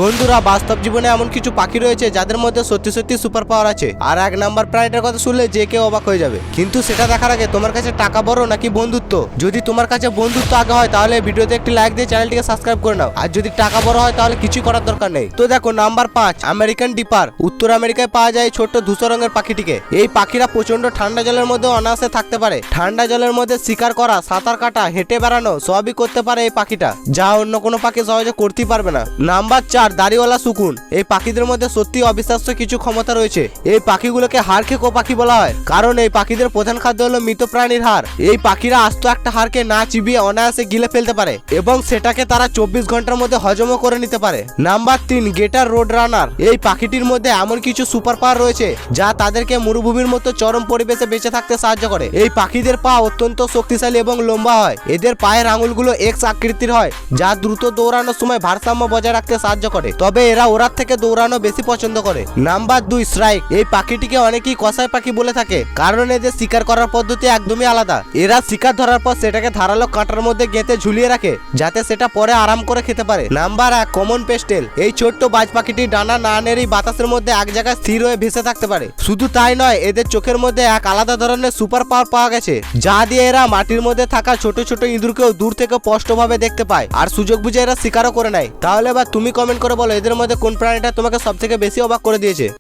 বন্ধুরা, বাস্তব জীবনে এমন কিছু পাখি রয়েছে যাদের মধ্যে সত্যি সত্যি সুপার পাওয়ার আছে। আর এক নাম্বার প্রাণীটার কথা শুনলে যে কেউ অবাক হয়ে যাবে। কিন্তু সেটা দেখার আগে তোমার কাছে টাকা বড় নাকি বন্ধুত্ব? যদি তোমার কাছে বন্ধুত্ব আগে হয় তাহলে ভিডিওতে একটি লাইক দিয়ে চ্যানেলটিকে সাবস্ক্রাইব করে নাও। আর যদি টাকা বড় হয় তাহলে কিছুই করার দরকার নেই। তো দেখো, নাম্বার 5 আমেরিকান ডিপার। উত্তর আমেরিকায় পাওয়া যায় ছোট্ট ধূসর রঙের পাখিটিকে। এই পাখিরা প্রচন্ড ঠান্ডা জলের মধ্যে অনায়াসে থাকতে পারে। ঠান্ডা জলের মধ্যে শিকার করা, সাঁতার কাটা, হেঁটে বেড়ানো সবই করতে পারে এই পাখিটা, যা অন্য কোনো পাখি সহজে করতেই পারবে না। নাম্বার 4 দাড়িওয়ালা শকুন। এই পাখিদের মধ্যে সত্যি অবিশ্বাস্য কিছু ক্ষমতা রয়েছে। এই পাখিগুলোকে হাড় খেকো পাখি বলা হয়, কারণ এই পাখিদের প্রধান খাদ্য হলো মৃত প্রাণীর হাড়। এই পাখিরা আস্ত একটা হাড়কে না চিবিয়ে অনায়াসে গিলে ফেলতে পারে এবং সেটাকে তারা 24 ঘন্টার মধ্যে হজমও করে নিতে পারে। নাম্বার 3 গেটার রোড রানার। এই পাখিটির মধ্যে এমন কিছু সুপার পাওয়ার রয়েছে যা তাদেরকে মরুভূমির মতো চরম পরিবেশে বেঁচে থাকতে সাহায্য করে। এই পাখিদের পা অত্যন্ত শক্তিশালী এবং লম্বা হয়। এদের পায়ের আঙুলগুলো এক্স আকৃতির হয়, যা দ্রুত দৌড়ানোর সময় ভারসাম্য বজায় রাখতে সাহায্য করে। তবে এরা ওড়ার থেকে দৌড়ানো বেশি পছন্দ করে। নাম্বার 2 শ্রাইক। এই পাখিটিকে অনেকেই কসাই পাখি বলে থাকে, কারণ এদের শিকার করার পদ্ধতি একদমই আলাদা। এরা শিকার ধরার পর সেটাকে ধারালো কাঁটার মধ্যে গেঁথে ঝুলিয়ে রাখে, যাতে সেটা পরে আরাম করে খেতে পারে। Number 1 common pastel. এই ছোট্ট বাজ পাখিটি ডানা না নেড়েই বাতাসের মধ্যে এক জায়গায় স্থির হয়ে ভেসে থাকতে পারে। শুধু তাই নয়, এদের চোখের মধ্যে এক আলাদা ধরনের সুপার পাওয়ার পাওয়া গেছে, যা দিয়ে এরা মাটির মধ্যে থাকা ছোট ছোট ইঁদুরকেও দূর থেকে স্পষ্টভাবে দেখতে পায় আর সুযোগ বুঝে এরা শিকারও করে নেয়। তাহলে এবার তুমি কমেন্ট করে বলো, এদের মধ্যে কোন প্রাণীটা তোমাকে সবথেকে বেশি অবাক করে দিয়েছে।